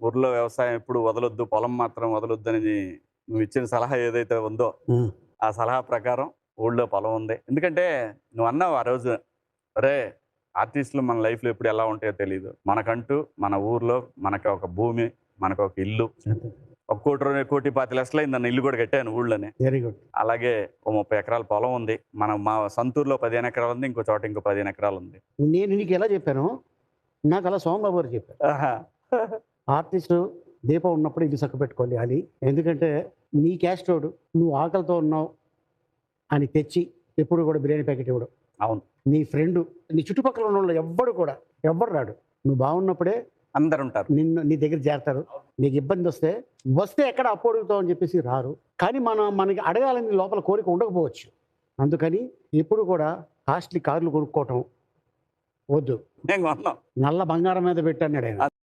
ఊర్లో వ్యవసాయం ఎప్పుడు వదలొద్దు, పొలం మాత్రం వదలొద్దని నువ్వు ఇచ్చిన సలహా ఏదైతే ఉందో, హ్మ్. ఆ సలహా ప్రకారం ఊళ్ళో పొలం ఉంది. ఎందుకంటే నువ్వన్నావు ఆ రోజు, "ఒరేయ్! ఆర్టిస్టులు మన లైఫ్‌లో ఎప్పుడు ఎలా ఉంటాయో తెలీదు. మనకంటూ మన ఊర్లో మనకు ఒక భూమి, మనకొక ఇల్లు. అంతే. ఒక 1,20,00,000 అయిందన్న ఇల్లు కూడా కట్టాను ఊళ్ళోనే. Very good. అలాగే ఓ 30 ఎకరాల పొలం ఉంది. మా సొంతూరులో 15 ఎకరాలుంది. ఇంకో చోట ఇంకో 15 ఎకరాలుంది." నేను నీకెలా చెప్పానో, నాకలా సోమబాబు గారు చెప్పారు. ఆహా! ఆర్టిస్టు దీపం ఉన్నప్పుడు ఇల్లు చక్కబెట్టుకోవాలి అని. ఎందుకంటే నీ క్యాస్టోడు నువ్వు ఆకలితో ఉన్నావు అని తెచ్చి ఎప్పుడు కూడా బిర్యానీ ప్యాకెట్ ఇవ్వడు. అవును. నీ ఫ్రెండు, నీ చుట్టుపక్కల ఉన్నోళ్ళు ఎవ్వడు రాడు. నువ్వు బాగున్నప్పుడే అందరుంటారు. నీ దగ్గర చేరతారు. నీకు ఇబ్బందొస్తే, వస్తే ఎక్కడ అప్పు అడుగుతావు అని చెప్పేసి రారు. కానీ మనకి అడగాలని లోపల కోరిక ఉండకపోవచ్చు. అందుకని ఎప్పుడు కూడా కాస్ట్‌లీ కార్లు కొనుక్కోవటం వద్దు. మేము కొన్నాం. నల్ల బంగారం మీద పెట్టన్నాడాయన.